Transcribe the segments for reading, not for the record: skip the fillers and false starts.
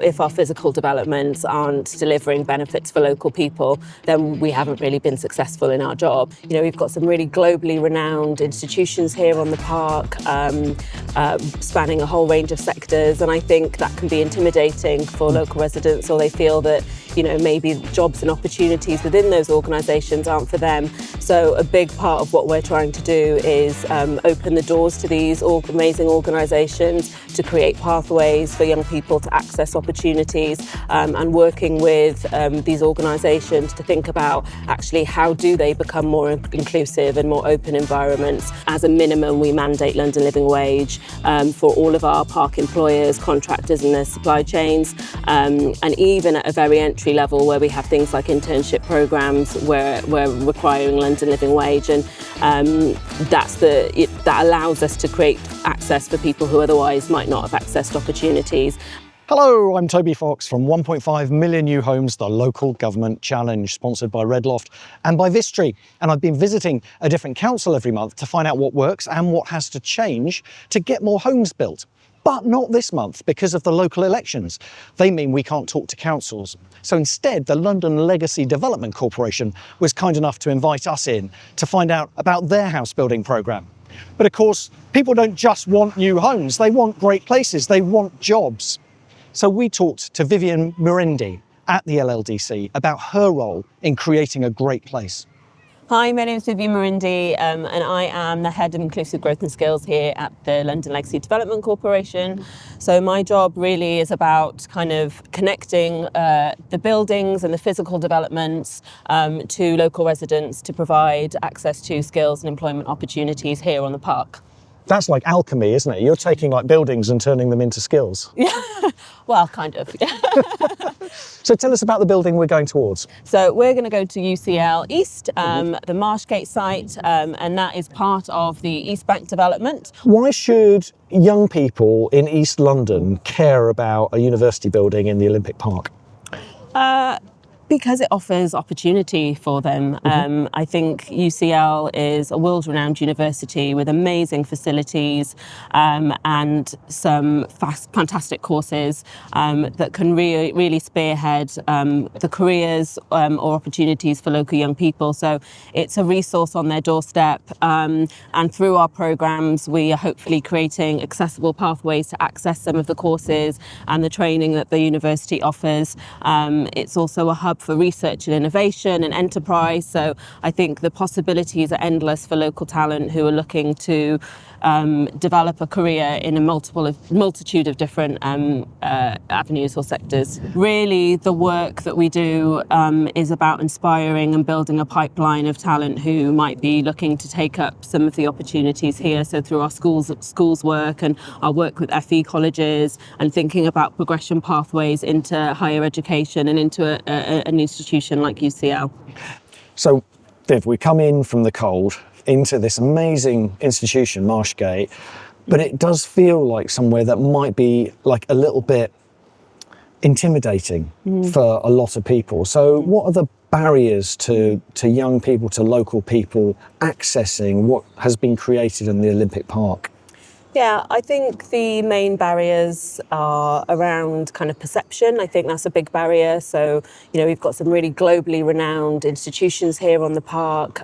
If our physical developments aren't delivering benefits for local people, then we haven't really been successful in our job. You know, we've got some really globally renowned institutions here on the park, spanning a whole range of sectors, and I think that can be intimidating for local residents, or they feel that, you know, maybe jobs and opportunities within those organisations aren't for them. So a big part of what we're trying to do is open the doors to these amazing organisations to create pathways for young people to access opportunities, and working with these organisations to think about actually how do they become more inclusive and more open environments. As a minimum, we mandate London Living Wage for all of our park employers, contractors and their supply chains, and even at a very entry level where we have things like internship programmes where we're requiring London Living Wage, and that allows us to create access for people who otherwise might not have accessed opportunities. Hello, I'm Toby Fox from 1.5 Million New Homes, the Local Government Challenge, sponsored by Redloft and by Vistry. And I've been visiting a different council every month to find out what works and what has to change to get more homes built. But not this month because of the local elections. They mean we can't talk to councils. So instead, the London Legacy Development Corporation was kind enough to invite us in to find out about their house building programme. But of course, people don't just want new homes, they want great places, they want jobs. So we talked to Vivian Murinde at the LLDC about her role in creating a great place. Hi, my name is Vivian Murinde, and I am the Head of Inclusive Growth and Skills here at the London Legacy Development Corporation. So my job really is about kind of connecting the buildings and the physical developments to local residents to provide access to skills and employment opportunities here on the park. That's like alchemy, isn't it? You're taking like buildings and turning them into skills. Yeah, well, kind of. So tell us about the building we're going towards. So we're going to go to UCL East, the Marshgate site, and that is part of the East Bank development. Why should young people in East London care about a university building in the Olympic Park? Because it offers opportunity for them. I think UCL is a world-renowned university with amazing facilities and some fantastic courses that can really spearhead the careers or opportunities for local young people. So it's a resource on their doorstep, and through our programmes we are hopefully creating accessible pathways to access some of the courses and the training that the university offers. It's also a hub for research and innovation and enterprise. So I think the possibilities are endless for local talent who are looking to develop a career in a multitude of different avenues or sectors. Really, the work that we do is about inspiring and building a pipeline of talent who might be looking to take up some of the opportunities here. So through our schools work and our work with FE colleges and thinking about progression pathways into higher education and into an institution like UCL. So, Viv, we come in from the cold into this amazing institution, Marshgate, but it does feel like somewhere that might be like a little bit intimidating for a lot of people. So what are the barriers to young people, to local people accessing what has been created in the Olympic Park? Yeah, I think the main barriers are around kind of perception. I think that's a big barrier. So, you know, we've got some really globally renowned institutions here on the park,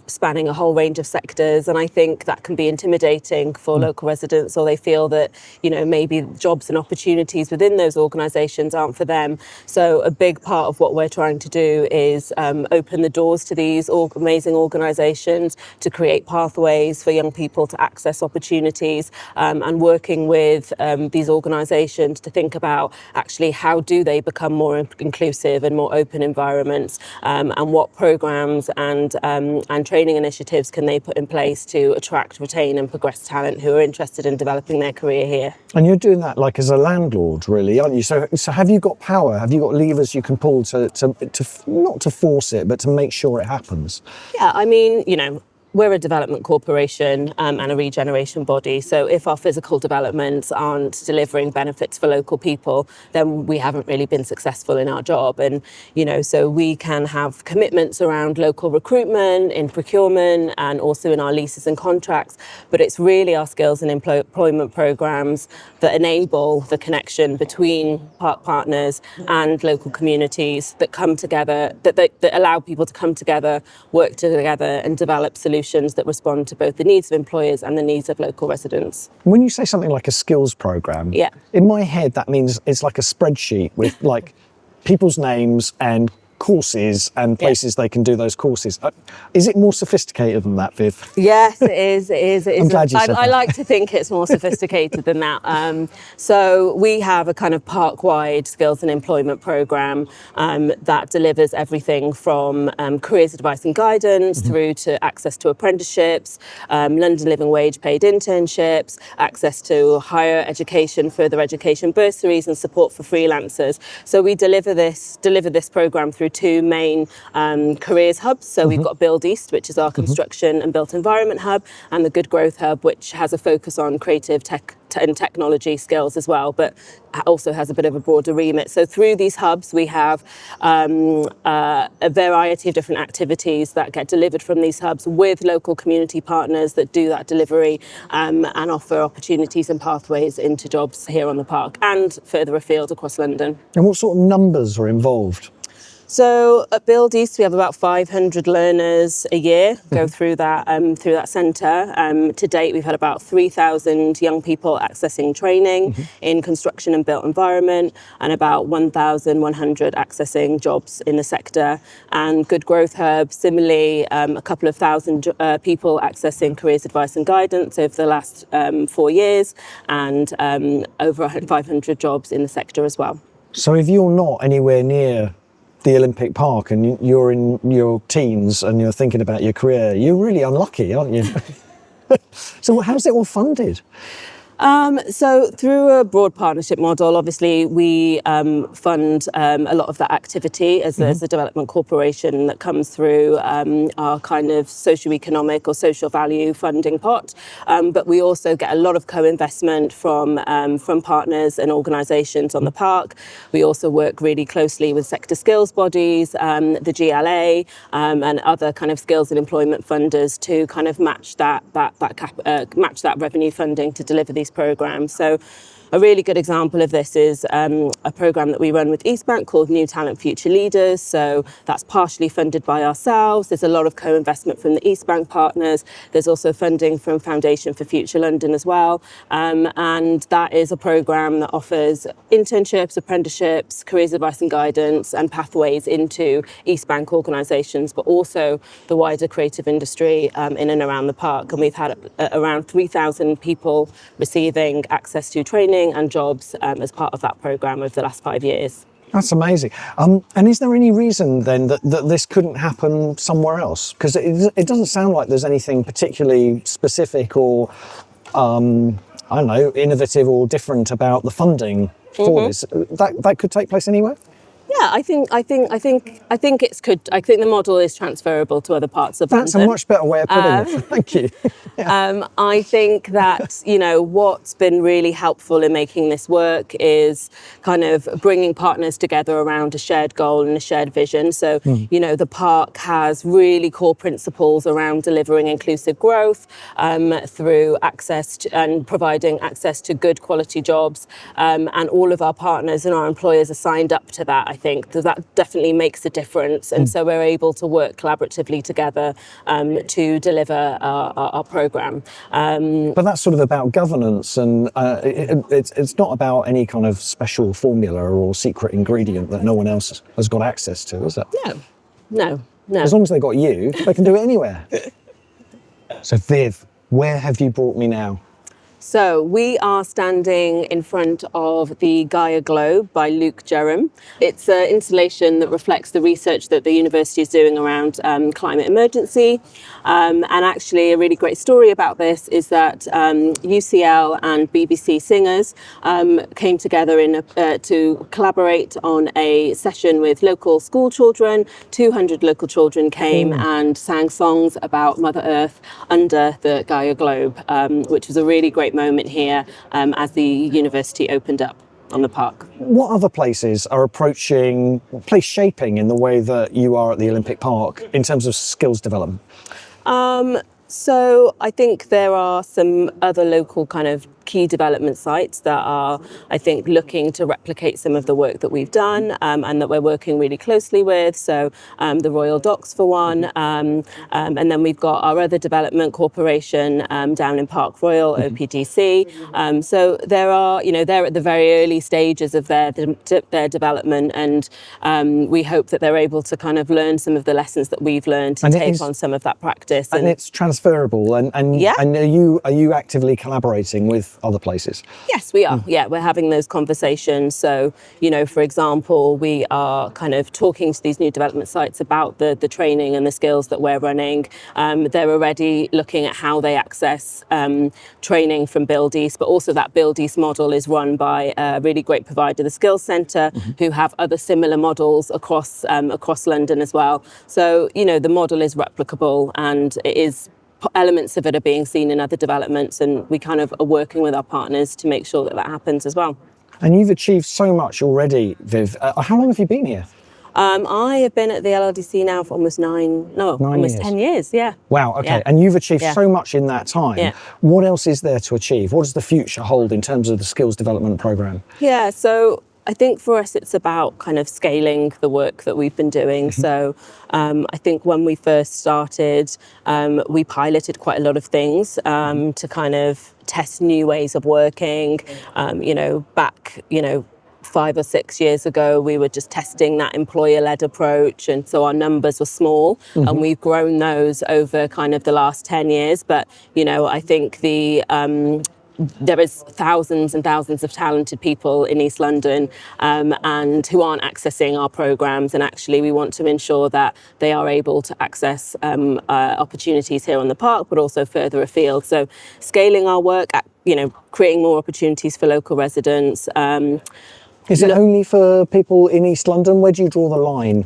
spanning a whole range of sectors. And I think that can be intimidating for local residents, or they feel that, you know, maybe jobs and opportunities within those organisations aren't for them. So a big part of what we're trying to do is open the doors to these amazing organisations to create pathways for young people to access opportunities, and working with these organisations to think about actually how do they become more inclusive and more open environments, and what programmes and training initiatives can they put in place to attract, retain and progress talent who are interested in developing their career here. And you're doing that like as a landlord, really, aren't you? So have you got power? Have you got levers you can pull to not to force it, but to make sure it happens? Yeah, I mean, you know, we're a development corporation and a regeneration body. So if our physical developments aren't delivering benefits for local people, then we haven't really been successful in our job. And, so we can have commitments around local recruitment, in procurement, and also in our leases and contracts. But it's really our skills and employment programs that enable the connection between park partners and local communities that come together, that allow people to come together, work together, and develop solutions that respond to both the needs of employers and the needs of local residents. When you say something like a skills program, Yeah. in my head that means it's like a spreadsheet with like people's names and courses and places they can do those courses. Is it more sophisticated than that, Viv? Yes, it is. It is. I'm glad you said I that. like to think it's more sophisticated than that. So we have a kind of park-wide skills and employment program that delivers everything from careers advice and guidance through to access to apprenticeships, London living wage paid internships, access to higher education, further education bursaries, and support for freelancers. So we deliver this program through two main careers hubs. So we've got Build East, which is our construction and built environment hub, and the Good Growth Hub, which has a focus on creative tech and technology skills as well, but also has a bit of a broader remit. So through these hubs, we have a variety of different activities that get delivered from these hubs with local community partners that do that delivery and offer opportunities and pathways into jobs here on the park and further afield across London. And what sort of numbers are involved? So at Build East, we have about 500 learners a year go through that centre. To date, we've had about 3,000 young people accessing training in construction and built environment, and about 1,100 accessing jobs in the sector. And Good Growth Hub, similarly, a couple of thousand people accessing careers advice and guidance over the last 4 years, and over 500 jobs in the sector as well. So if you're not anywhere near the Olympic Park and you're in your teens and you're thinking about your career, you're really unlucky, aren't you? So how's it all funded? So through a broad partnership model, obviously we fund a lot of that activity as a development corporation that comes through our kind of socio-economic or social value funding pot. But we also get a lot of co-investment from partners and organisations on the park. We also work really closely with sector skills bodies, the GLA, and other kind of skills and employment funders to kind of match that revenue funding to deliver these programs. So a really good example of this is a program that we run with Eastbank called New Talent Future Leaders. So that's partially funded by ourselves. There's a lot of co-investment from the Eastbank partners. There's also funding from Foundation for Future London as well. And that is a program that offers internships, apprenticeships, careers advice and guidance, and pathways into Eastbank organisations, but also the wider creative industry in and around the park. And we've had around 3,000 people receiving access to training and jobs as part of that programme over the last 5 years. That's amazing. And is there any reason then that this couldn't happen somewhere else? Because it doesn't sound like there's anything particularly specific or, I don't know, innovative or different about the funding for this. That could take place anywhere? Yeah, I think the model is transferable to other parts of London. That's a much better way of putting it. Thank you. I think that, what's been really helpful in making this work is kind of bringing partners together around a shared goal and a shared vision. So, the park has really core principles around delivering inclusive growth through access to, and providing access to good quality jobs. And all of our partners and our employers are signed up to that, I think. That definitely makes a difference. And so we're able to work collaboratively together to deliver our programme. But that's sort of about governance, and it's not about any kind of special formula or secret ingredient that no one else has got access to, is it? No. As long as they got you, they can do it anywhere. So Viv, where have you brought me now? So we are standing in front of the Gaia Globe by Luke Jerram. It's an installation that reflects the research that the university is doing around climate emergency. And actually a really great story about this is that UCL and BBC singers came together to collaborate on a session with local school children. 200 local children came and sang songs about Mother Earth under the Gaia Globe, which was a really great moment here as the university opened up on the park. What other places are approaching place shaping in the way that you are at the Olympic Park in terms of skills development? So I think there are some other local kind of key development sites that are, I think, looking to replicate some of the work that we've done and that we're working really closely with. So the Royal Docks for one, and then we've got our other development corporation down in Park Royal, OPDC. So there are, they're at the very early stages of their development, and we hope that they're able to kind of learn some of the lessons that we've learned to take on some of that practice. And it's transferable, and are you actively collaborating with other places? Yes, we are. Yeah, we're having those conversations. So, for example, we are kind of talking to these new development sites about the training and the skills that we're running. They're already looking at how they access training from Build East, but also that Build East model is run by a really great provider, the Skills Centre, who have other similar models across London as well. So, the model is replicable, and it is elements of it are being seen in other developments, and we kind of are working with our partners to make sure that that happens as well. And you've achieved so much already, Viv. How long have you been here? I have been at the LLDC now for almost 10 years, yeah. Wow, okay. Yeah. And you've achieved so much in that time. Yeah. What else is there to achieve? What does the future hold in terms of the skills development programme? Yeah, so I think for us it's about kind of scaling the work that we've been doing. So I think when we first started, we piloted quite a lot of things to kind of test new ways of working. Back 5 or 6 years ago, we were just testing that employer-led approach, and so our numbers were small, and we've grown those over kind of the last 10 years. But I think there is thousands and thousands of talented people in East London and who aren't accessing our programmes, and actually we want to ensure that they are able to access opportunities here on the park, but also further afield. So scaling our work, creating more opportunities for local residents. Is it only for people in East London? Where do you draw the line?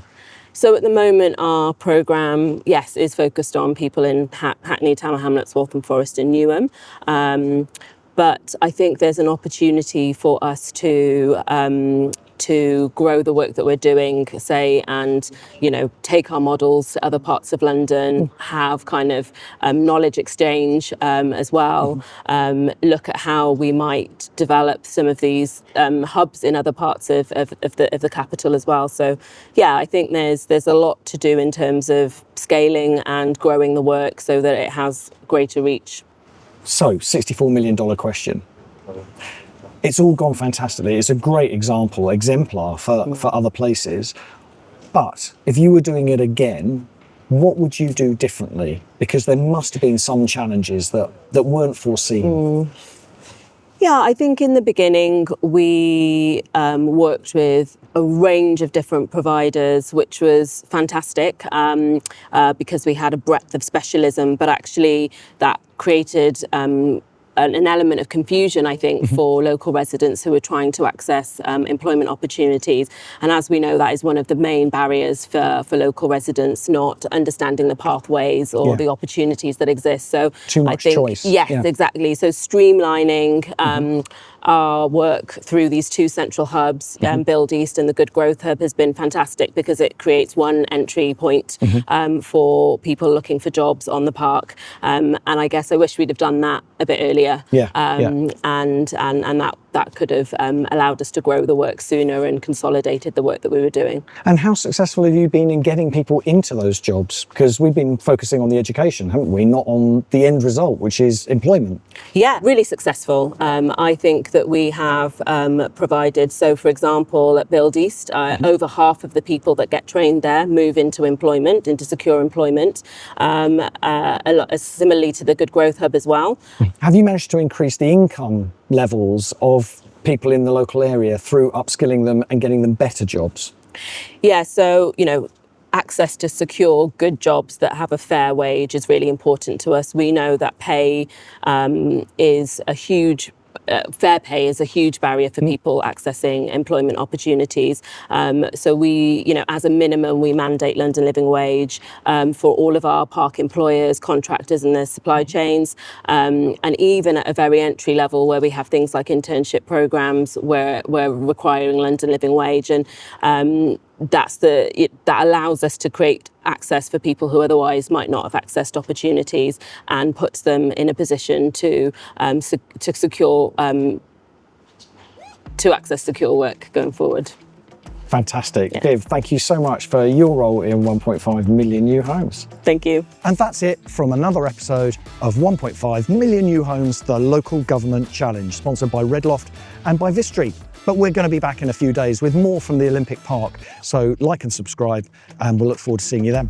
So at the moment, our programme, yes, is focused on people in Hackney, Tower Hamlets, Waltham Forest and Newham. But I think there's an opportunity for us to grow the work that we're doing, say, and, take our models to other parts of London, have kind of knowledge exchange as well, look at how we might develop some of these hubs in other parts of the capital as well. So, yeah, I think there's a lot to do in terms of scaling and growing the work so that it has greater reach. So, $64 million question. It's all gone fantastically. It's a great exemplar for other places. But if you were doing it again, what would you do differently? Because there must have been some challenges that weren't foreseen. Yeah, I think in the beginning we worked with a range of different providers, which was fantastic because we had a breadth of specialism, but actually that created an element of confusion, I think, for local residents who are trying to access employment opportunities. And as we know, that is one of the main barriers for local residents, not understanding the pathways or the opportunities that exist. So too much choice. Yes, exactly. So streamlining our work through these two central hubs, Build East and the Good Growth Hub, has been fantastic because it creates one entry point for people looking for jobs on the park. And I guess I wish we'd have done that a bit earlier. And that that could have allowed us to grow the work sooner and consolidated the work that we were doing. And how successful have you been in getting people into those jobs? Because we've been focusing on the education, haven't we? Not on the end result, which is employment. Yeah, really successful. I think that we have provided, so for example, at Build East, over half of the people that get trained there move into employment, into secure employment, similarly to the Good Growth Hub as well. Have you managed to increase the income levels of people in the local area through upskilling them and getting them better jobs? Yeah, so, access to secure, good jobs that have a fair wage is really important to us. We know that pay is a huge fair pay is a huge barrier for people accessing employment opportunities. So we, as a minimum, we mandate London Living Wage for all of our park employers, contractors and their supply chains. And even at a very entry level where we have things like internship programs where we're requiring London Living Wage, and that allows us to create access for people who otherwise might not have accessed opportunities, and puts them in a position to secure to access secure work going forward. Fantastic. Yeah. Viv, thank you so much for your role in 1.5 million new homes. Thank you. And that's it from another episode of 1.5 million new homes, the Local Government Challenge, sponsored by Redloft and by Vistry. But we're going to be back in a few days with more from the Olympic Park. So like and subscribe, and we'll look forward to seeing you then.